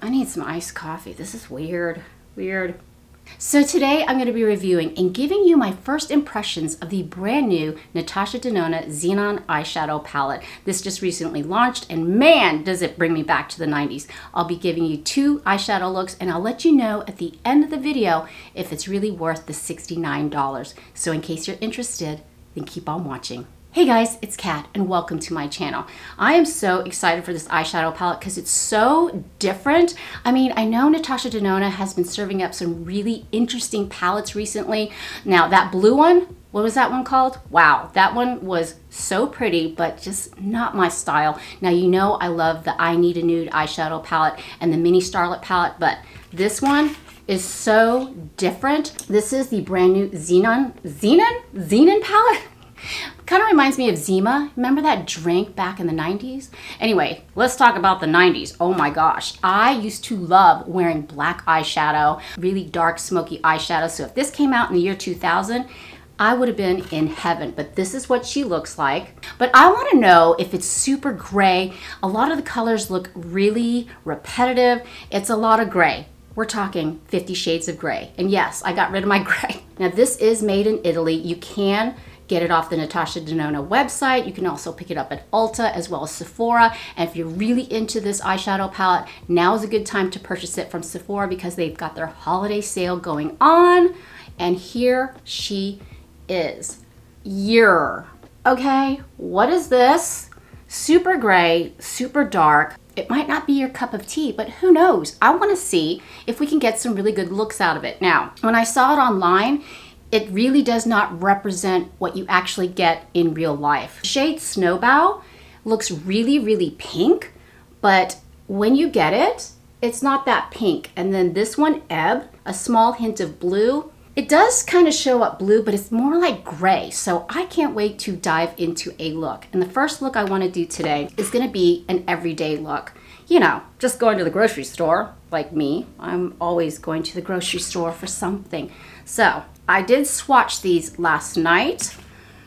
I need some iced coffee. This is weird. Weird. So today I'm going to be reviewing and giving you my first impressions of the brand new Natasha Denona Xenon eyeshadow palette. This just recently launched and man, does it bring me back to the 90s. I'll be giving you 2 eyeshadow looks and I'll let you know at the end of the video if it's really worth the $69. So in case you're interested, then keep on watching. Hey guys, it's Kat and welcome to my channel. I am so excited for this eyeshadow palette because it's so different. I mean, I know Natasha Denona has been serving up some really interesting palettes recently. Now that blue one, what was that one called? Wow, that one was so pretty, but just not my style. Now you know I love the I Need a Nude eyeshadow palette and the Mini Starlet palette, but this one is so different. This is the brand new Xenon palette. Kind of reminds me of Zima. Remember that drink back in the 90s? Anyway, let's talk about the 90s. Oh my gosh. I used to love wearing black eyeshadow, really dark smoky eyeshadow. So if this came out in the year 2000, I would have been in heaven, but this is what she looks like. But I want to know if it's super gray. A lot of the colors look really repetitive. It's a lot of gray. We're talking 50 shades of gray. And yes, I got rid of my gray. Now this is made in Italy. You can get it off the Natasha Denona website. You can also pick it up at Ulta as well as Sephora. And if you're really into this eyeshadow palette, now is a good time to purchase it from Sephora because they've got their holiday sale going on. And here she is. Okay, what is this? Super gray, super dark. It might not be your cup of tea, but who knows? I want to see if we can get some really good looks out of it. Now, when I saw it online, it really does not represent what you actually get in real life. Shade Snowbow looks really, really pink, but when you get it, it's not that pink. And then this one, Ebb, a small hint of blue. It does kind of show up blue, but it's more like gray. So I can't wait to dive into a look. And the first look I want to do today is going to be an everyday look. You know, just going to the grocery store, like me. I'm always going to the grocery store for something. So I did swatch these last night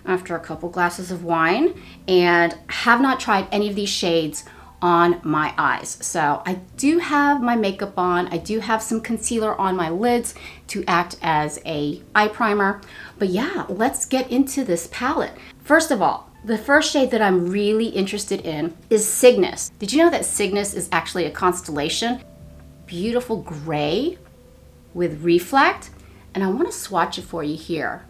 after a couple glasses of wine and have not tried any of these shades on my eyes. So I do have my makeup on. I do have some concealer on my lids to act as a eye primer. But yeah, let's get into this palette. First of all, the first shade that I'm really interested in is Cygnus. Did you know that Cygnus is actually a constellation? Beautiful gray with reflect. And I want to swatch it for you here.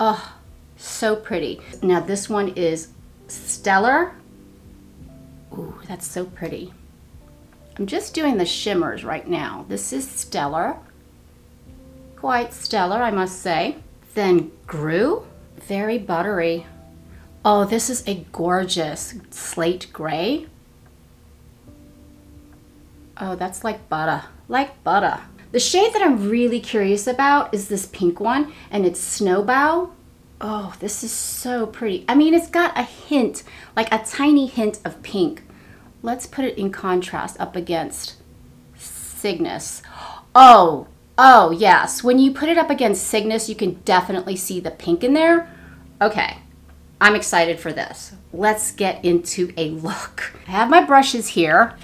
Oh, so pretty. Now this one is Stellar. Ooh, that's so pretty. I'm just doing the shimmers right now. This is Stellar. Quite stellar, I must say. Then Gru, very buttery. Oh, this is a gorgeous slate gray. Oh, that's like butter, like butter. The shade that I'm really curious about is this pink one, and it's Snowbow. Oh, this is so pretty. I mean, it's got a hint, like a tiny hint of pink. Let's put it in contrast up against Cygnus. Oh, yes. When you put it up against Cygnus, you can definitely see the pink in there. Okay, I'm excited for this. Let's get into a look. I have my brushes here.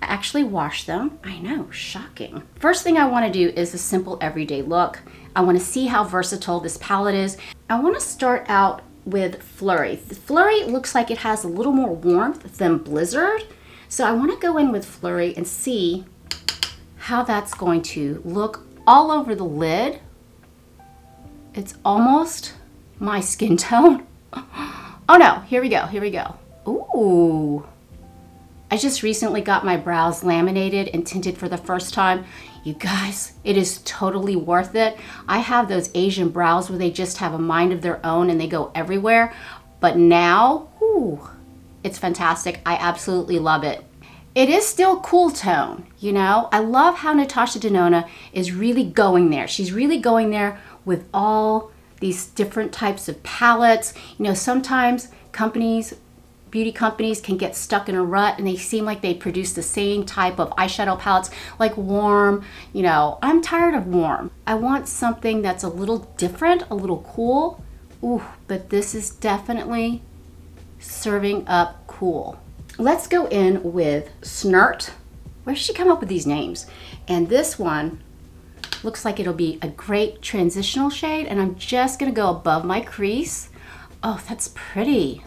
Actually wash them. I know, shocking. First thing I want to do is a simple everyday look. I want to see how versatile this palette is. I want to start out with Flurry. The Flurry looks like it has a little more warmth than Blizzard. So I want to go in with Flurry and see how that's going to look all over the lid. It's almost my skin tone. Oh no, here we go, here we go. Ooh. I just recently got my brows laminated and tinted for the first time. You guys, it is totally worth it. I have those Asian brows where they just have a mind of their own and they go everywhere. But now, ooh, it's fantastic. I absolutely love it. It is still cool tone, you know? I love how Natasha Denona is really going there. She's really going there with all these different types of palettes. You know, sometimes beauty companies can get stuck in a rut and they seem like they produce the same type of eyeshadow palettes, like warm. You know, I'm tired of warm. I want something that's a little different, a little cool. Ooh, but this is definitely serving up cool. Let's go in with Snert. Where did she come up with these names? And this one looks like it'll be a great transitional shade, and I'm just gonna go above my crease. Oh, that's pretty.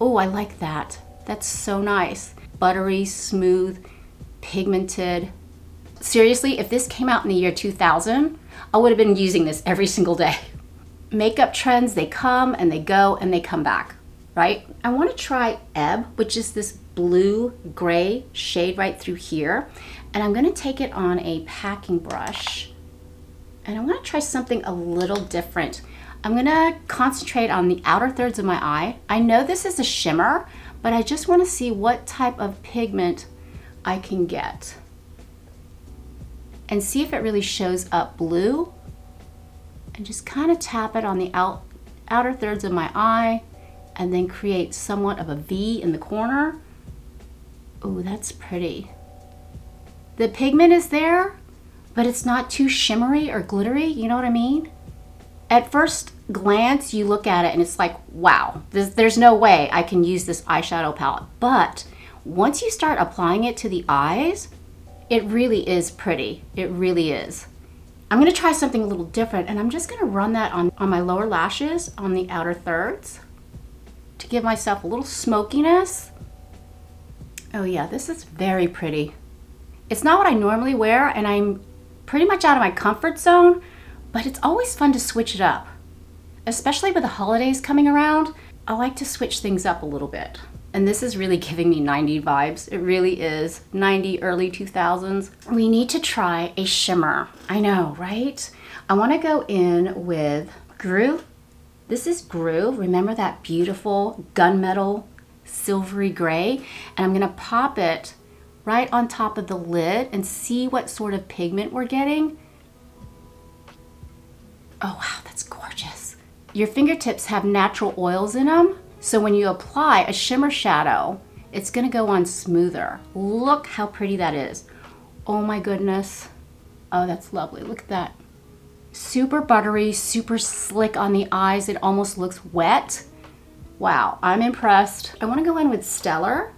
Oh, I like that. That's so nice. Buttery, smooth, pigmented. Seriously, if this came out in the year 2000, I would have been using this every single day. Makeup trends, they come and they go and they come back, right? I want to try Ebb, which is this blue-gray shade right through here. And I'm going to take it on a packing brush. And I want to try something a little different. I'm going to concentrate on the outer thirds of my eye. I know this is a shimmer, but I just want to see what type of pigment I can get. And see if it really shows up blue. And just kind of tap it on the outer thirds of my eye, and then create somewhat of a V in the corner. Oh, that's pretty. The pigment is there, but it's not too shimmery or glittery, you know what I mean? At first glance, you look at it and it's like, wow, there's no way I can use this eyeshadow palette. But once you start applying it to the eyes, it really is pretty. It really is. I'm gonna try something a little different, and I'm just gonna run that on my lower lashes on the outer thirds to give myself a little smokiness. Oh yeah, this is very pretty. It's not what I normally wear, and I'm pretty much out of my comfort zone, but it's always fun to switch it up. Especially with the holidays coming around, I like to switch things up a little bit. And this is really giving me 90 vibes. It really is. 90, early 2000s. We need to try a shimmer. I know, right? I want to go in with Gru. This is Gru. Remember that beautiful gunmetal silvery gray? And I'm going to pop it right on top of the lid and see what sort of pigment we're getting. Oh wow, that's gorgeous. Your fingertips have natural oils in them, so when you apply a shimmer shadow, it's gonna go on smoother. Look how pretty that is. Oh my goodness. Oh, that's lovely. Look at that. Super buttery, super slick on the eyes. It almost looks wet. Wow, I'm impressed. I wanna go in with Stellar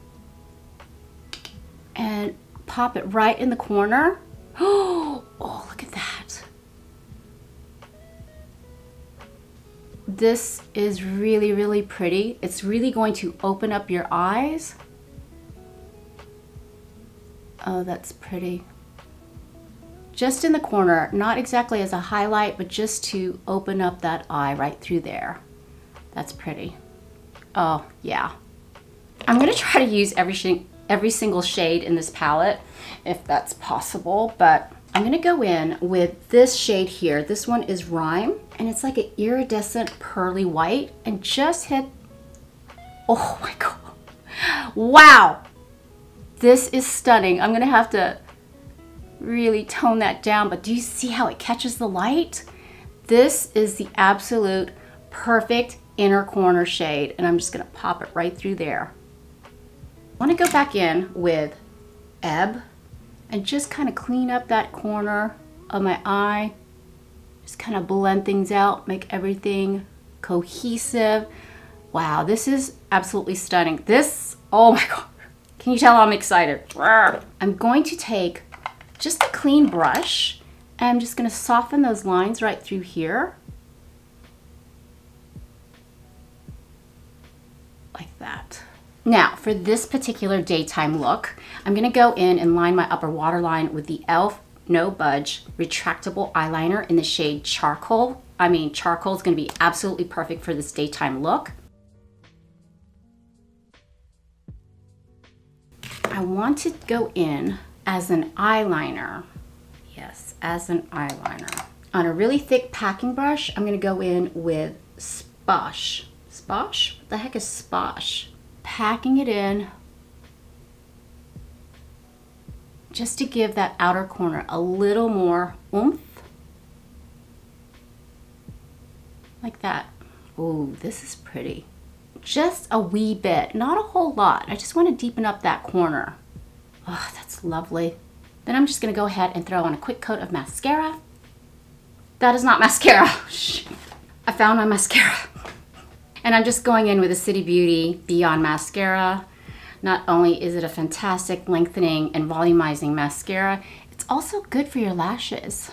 and pop it right in the corner. Oh, look at that. This is really, really pretty. It's really going to open up your eyes. Oh, that's pretty. Just in the corner, not exactly as a highlight, but just to open up that eye right through there. That's pretty. Oh, yeah. I'm gonna try to use every single shade in this palette, if that's possible, but I'm gonna go in with this shade here. This one is Rhyme, and it's like an iridescent pearly white, and just hit, oh my God. Wow, this is stunning. I'm gonna have to really tone that down, but do you see how it catches the light? This is the absolute perfect inner corner shade, and I'm just gonna pop it right through there. I wanna go back in with Ebb and just kind of clean up that corner of my eye. Just kind of blend things out, make everything cohesive. Wow, this is absolutely stunning. This, oh my God. Can you tell I'm excited? I'm going to take just a clean brush, and I'm just gonna soften those lines right through here. Like that. Now, for this particular daytime look, I'm gonna go in and line my upper waterline with the e.l.f. No Budge retractable eyeliner in the shade Charcoal. I mean, charcoal is gonna be absolutely perfect for this daytime look. I want to go in as an eyeliner. Yes, as an eyeliner. On a really thick packing brush, I'm gonna go in with Sposh. Sposh? What the heck is Sposh? Packing it in just to give that outer corner a little more oomph. Like that. Ooh, this is pretty. Just a wee bit, not a whole lot. I just want to deepen up that corner. Oh, that's lovely. Then I'm just gonna go ahead and throw on a quick coat of mascara. That is not mascara. I found my mascara. And I'm just going in with a City Beauty Beyond Mascara. Not only is it a fantastic lengthening and volumizing mascara, it's also good for your lashes.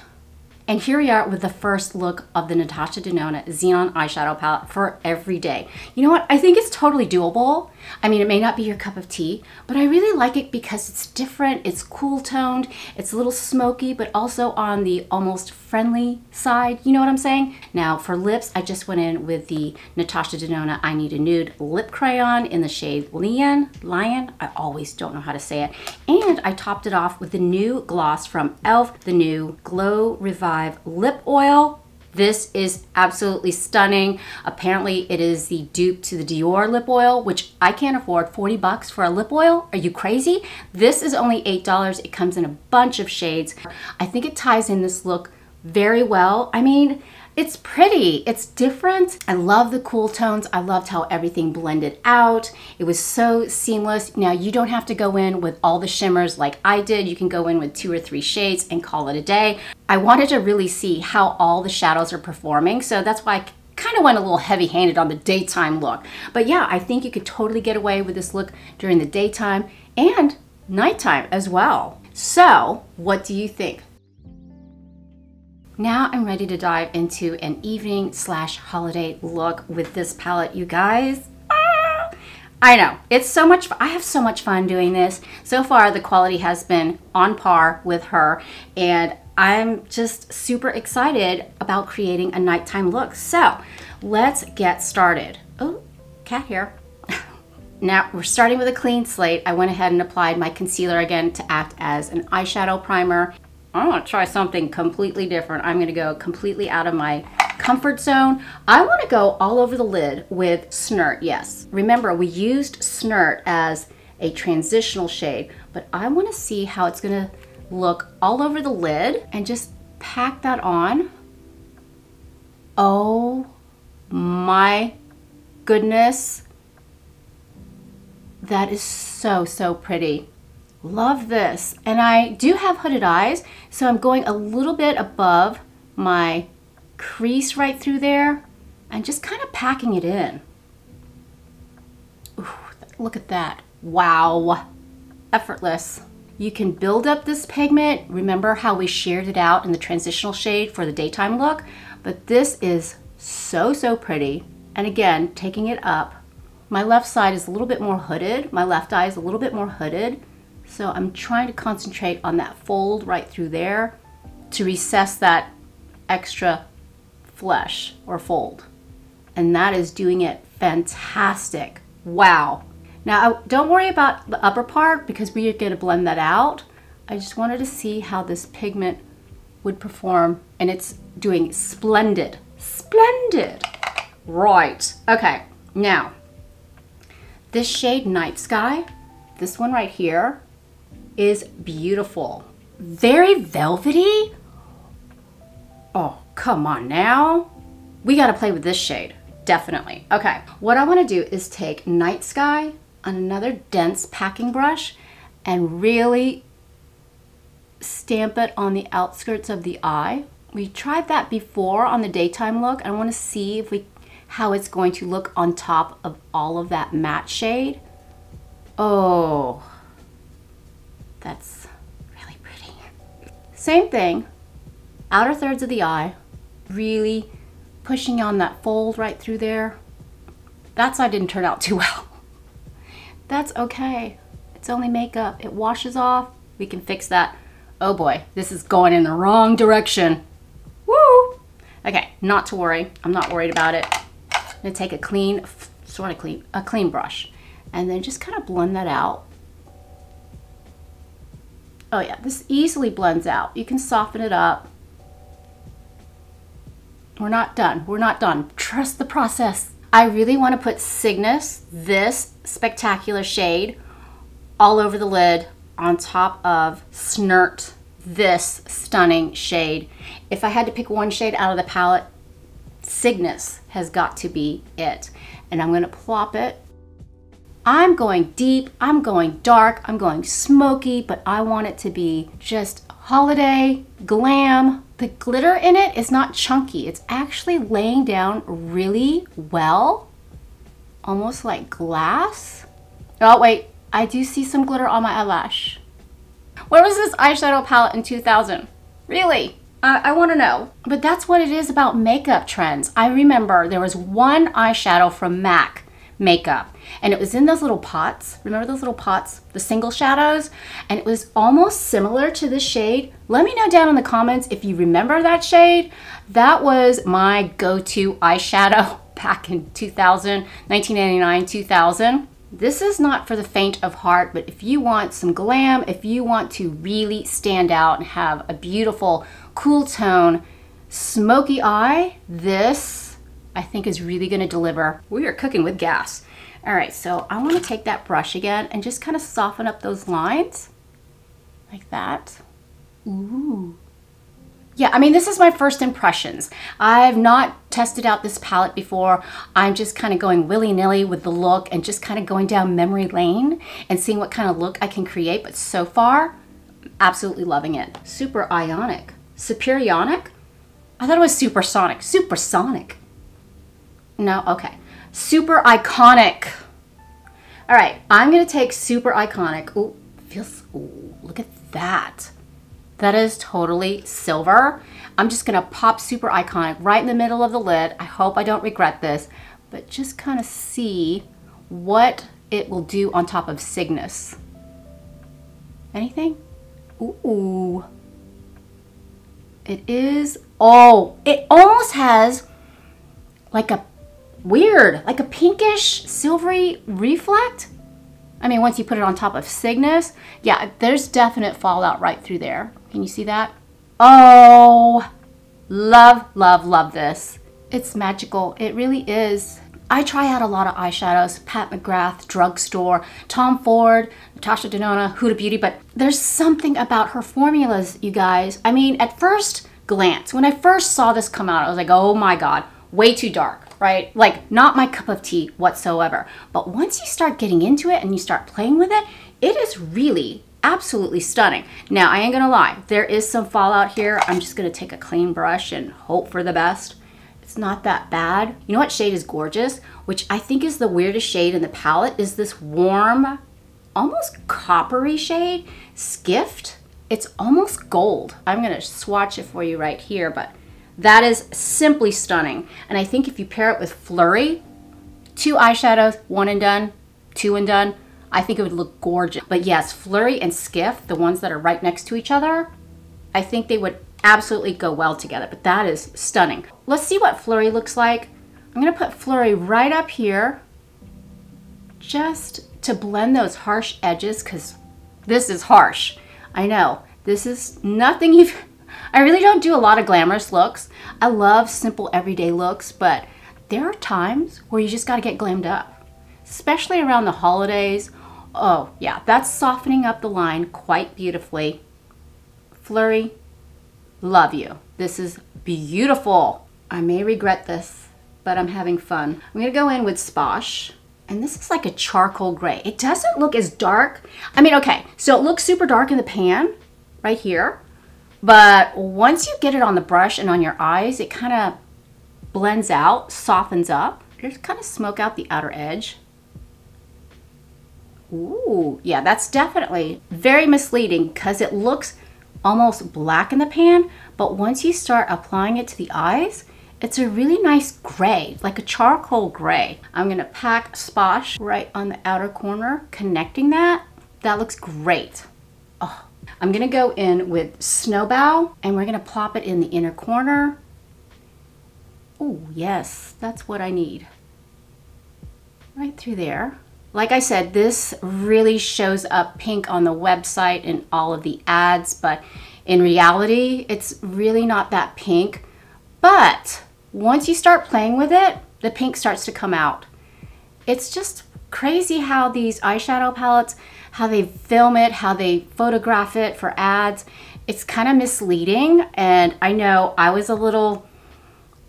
And here we are with the first look of the Natasha Denona Xenon eyeshadow palette for every day. You know what? I think it's totally doable. I mean, it may not be your cup of tea, but I really like it because it's different, it's cool toned, it's a little smoky, but also on the almost friendly side. You know what I'm saying? Now for lips, I just went in with the Natasha Denona I Need a Nude lip crayon in the shade Lion. I always don't know how to say it. And I topped it off with the new gloss from e.l.f., the new Glow Revive Lip Oil. This is absolutely stunning. Apparently it is the dupe to the Dior lip oil, which I can't afford. 40 bucks for a lip oil? Are you crazy? This is only $8. It comes in a bunch of shades. I think it ties in this look very well. I mean, it's pretty, it's different. I love the cool tones. I loved how everything blended out. It was so seamless. Now you don't have to go in with all the shimmers like I did. You can go in with 2 or 3 shades and call it a day. I wanted to really see how all the shadows are performing. So that's why I kind of went a little heavy-handed on the daytime look. But yeah, I think you could totally get away with this look during the daytime and nighttime as well. So what do you think? Now I'm ready to dive into an evening/holiday look with this palette, you guys. I know, it's so much fun. I have so much fun doing this. So far, the quality has been on par with her, and I'm just super excited about creating a nighttime look. So let's get started. Oh, cat hair. Now we're starting with a clean slate. I went ahead and applied my concealer again to act as an eyeshadow primer. I want to try something completely different. I'm going to go completely out of my comfort zone. I want to go all over the lid with Snert, yes. Remember, we used Snert as a transitional shade, but I want to see how it's going to look all over the lid and just pack that on. Oh my goodness. That is so, so pretty. Love this. And I do have hooded eyes, so I'm going a little bit above my crease right through there and just kind of packing it in. Ooh, look at that. Wow. Effortless. You can build up this pigment. Remember how we sheared it out in the transitional shade for the daytime look? But this is so, so pretty. And again, taking it up. My left side is a little bit more hooded. My left eye is a little bit more hooded. So I'm trying to concentrate on that fold right through there to recess that extra flesh or fold. And that is doing it fantastic. Wow. Now don't worry about the upper part because we are going to blend that out. I just wanted to see how this pigment would perform, and it's doing splendid. Splendid. Right. Okay. Now, this shade Night Sky, this one right here, is beautiful. Very velvety. Oh, come on now. We got to play with this shade. Definitely. Okay. What I want to do is take Night Sky on another dense packing brush and really stamp it on the outskirts of the eye. We tried that before on the daytime look. I want to see how it's going to look on top of all of that matte shade. Oh, that's really pretty. Same thing, outer thirds of the eye, really pushing on that fold right through there. That side didn't turn out too well. That's okay. It's only makeup. It washes off. We can fix that. Oh boy, this is going in the wrong direction. Woo! Okay, not to worry. I'm not worried about it. I'm gonna take a clean brush and then just kind of blend that out. Oh yeah, this easily blends out. You can soften it up. We're not done. We're not done. Trust the process. I really want to put Cygnus, this spectacular shade, all over the lid on top of Snert, this stunning shade. If I had to pick one shade out of the palette, Cygnus has got to be it. And I'm going to plop it. I'm going deep, I'm going dark, I'm going smoky, but I want it to be just holiday, glam. The glitter in it is not chunky. It's actually laying down really well, almost like glass. Oh wait, I do see some glitter on my eyelash. Where was this eyeshadow palette in 2000? Really? I want to know. But that's what it is about makeup trends. I remember there was one eyeshadow from MAC makeup, and it was in those little pots. Remember those little pots? The single shadows? And it was almost similar to this shade. Let me know down in the comments if you remember that shade. That was my go-to eyeshadow back in 2000, 1999, 2000. This is not for the faint of heart, but if you want some glam, if you want to really stand out and have a beautiful, cool tone, smoky eye, this I think is really gonna deliver. We are cooking with gas. All right, so I wanna take that brush again and just kind of soften up those lines like that. Ooh. Yeah, I mean, this is my first impressions. I've not tested out this palette before. I'm just kind of going willy-nilly with the look and just kind of going down memory lane and seeing what kind of look I can create. But so far, absolutely loving it. Super ionic. Superionic? I thought it was supersonic. Supersonic. No, okay. Super iconic. All right, I'm gonna take super iconic. Ooh, ooh, look at that. That is totally silver. I'm just gonna pop super iconic right in the middle of the lid. I hope I don't regret this, but just kind of see what it will do on top of Cygnus. Anything? Ooh. It is, oh, it almost has like a weird, like a pinkish silvery reflect. I mean, once you put it on top of Cygnus, yeah, there's definite fallout right through there. Can you see that? Oh, love, love, love this. It's magical. It really is. I try out a lot of eyeshadows, Pat McGrath, Drugstore, Tom Ford, Natasha Denona, Huda Beauty, but there's something about her formulas, you guys. I mean, at first glance, when I first saw this come out, I was like, oh my God, way too dark, right? Like, not my cup of tea whatsoever. But once you start getting into it and you start playing with it, it is really absolutely stunning. Now, I ain't gonna lie, there is some fallout here. I'm just gonna take a clean brush and hope for the best. It's not that bad. You know what shade is gorgeous? Which I think is the weirdest shade in the palette, is this warm, almost coppery shade, Skift. It's almost gold. I'm gonna swatch it for you right here, but that is simply stunning. And I think if you pair it with Flurry, 2 eyeshadows, 1 and done, 2 and done, I think it would look gorgeous. But yes, Flurry and Skiff, the ones that are right next to each other, I think they would absolutely go well together, but that is stunning. Let's see what Flurry looks like. I'm gonna put Flurry right up here just to blend those harsh edges, because this is harsh. I know, this is nothing you've, I really don't do a lot of glamorous looks. I love simple everyday looks, but there are times where you just gotta get glammed up, especially around the holidays. Oh yeah, that's softening up the line quite beautifully. Flurry, love you. This is beautiful. I may regret this, but I'm having fun. I'm gonna go in with Sposh, and this is like a charcoal gray. It doesn't look as dark. I mean, okay, so it looks super dark in the pan, right here, but once you get it on the brush and on your eyes, it kind of blends out, softens up. Just kind of smoke out the outer edge. Ooh, yeah, that's definitely very misleading because it looks almost black in the pan, but once you start applying it to the eyes, it's a really nice gray, like a charcoal gray. I'm gonna pack Sposh right on the outer corner, connecting that. That looks great. Oh, I'm gonna go in with Snowbow, and we're gonna plop it in the inner corner. Oh, yes, that's what I need. Right through there. Like I said, this really shows up pink on the website and all of the ads, but in reality, it's really not that pink. But once you start playing with it, the pink starts to come out. It's just crazy how these eyeshadow palettes, how they film it, how they photograph it for ads. It's kind of misleading, and I know I was a little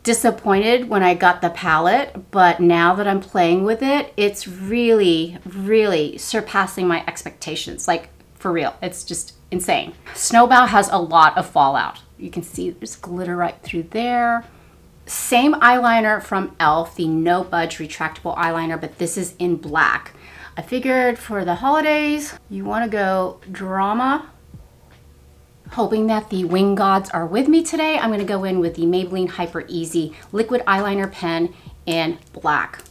disappointed when I got the palette, but now that I'm playing with it, it's really, really surpassing my expectations. Like, for real, it's just insane. Snowbow has a lot of fallout. You can see there's glitter right through there. Same eyeliner from e.l.f., the No Budge retractable eyeliner, but this is in black. I figured for the holidays, you want to go drama. Hoping that the wing gods are with me today, I'm going to go in with the Maybelline Hyper Easy liquid eyeliner pen in black.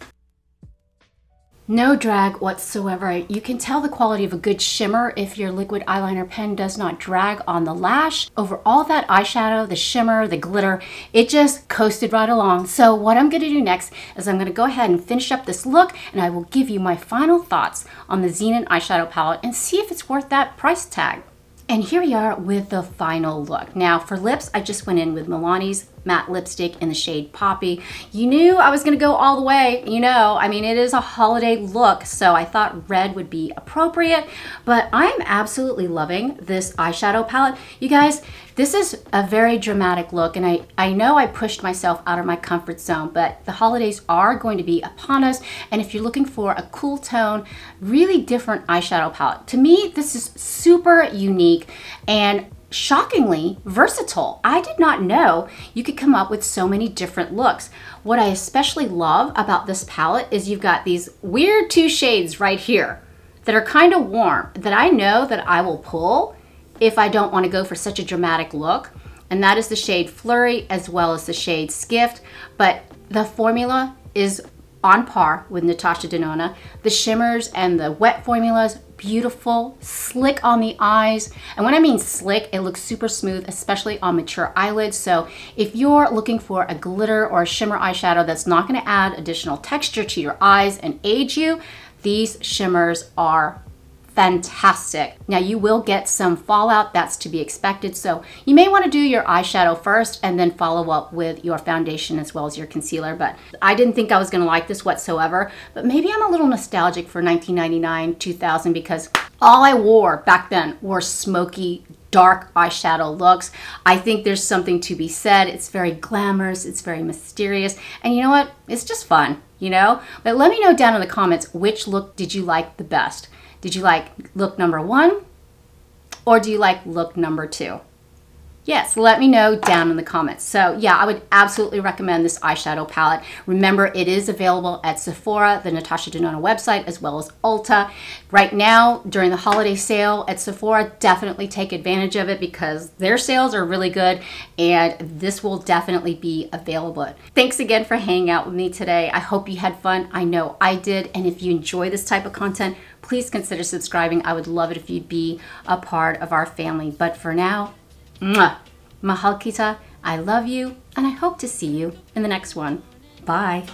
No drag whatsoever. You can tell the quality of a good shimmer if your liquid eyeliner pen does not drag on the lash. Over all that eyeshadow, the shimmer, the glitter, it just coasted right along. So what I'm gonna do next is I'm gonna go ahead and finish up this look, and I will give you my final thoughts on the Xenon eyeshadow palette and see if it's worth that price tag. And here we are with the final look. Now for lips, I just went in with Milani's matte lipstick in the shade Poppy. You knew I was gonna go all the way, you know, I mean, it is a holiday look, so I thought red would be appropriate, but I'm absolutely loving this eyeshadow palette. You guys, this is a very dramatic look, and I know I pushed myself out of my comfort zone, but the holidays are going to be upon us, and if you're looking for a cool tone, really different eyeshadow palette, to me, this is super unique and shockingly versatile. I did not know you could come up with so many different looks. What I especially love about this palette is you've got these weird two shades right here that are kind of warm that I know that I will pull if I don't want to go for such a dramatic look. And that is the shade Flurry as well as the shade Skift. But the formula is on par with Natasha Denona. The shimmers and the wet formulas, beautiful, slick on the eyes. And when I mean slick, it looks super smooth, especially on mature eyelids. So if you're looking for a glitter or a shimmer eyeshadow that's not gonna add additional texture to your eyes and age you, these shimmers are fantastic. Now you will get some fallout, that's to be expected, so you may want to do your eyeshadow first and then follow up with your foundation as well as your concealer. But I didn't think I was going to like this whatsoever, but maybe I'm a little nostalgic for 1999, 2000, because all I wore back then were smoky, dark eyeshadow looks. I think there's something to be said. It's very glamorous, it's very mysterious, and you know what? It's just fun, you know? But let me know down in the comments, which look did you like the best? Did you like look number 1 or do you like look number 2? Yes, let me know down in the comments. So yeah, I would absolutely recommend this eyeshadow palette. Remember, it is available at Sephora, the Natasha Denona website, as well as Ulta. Right now, during the holiday sale at Sephora, definitely take advantage of it because their sales are really good and this will definitely be available. Thanks again for hanging out with me today. I hope you had fun. I know I did. And if you enjoy this type of content, please consider subscribing. I would love it if you'd be a part of our family. But for now, mwah, mahal kita, I love you, and I hope to see you in the next one. Bye.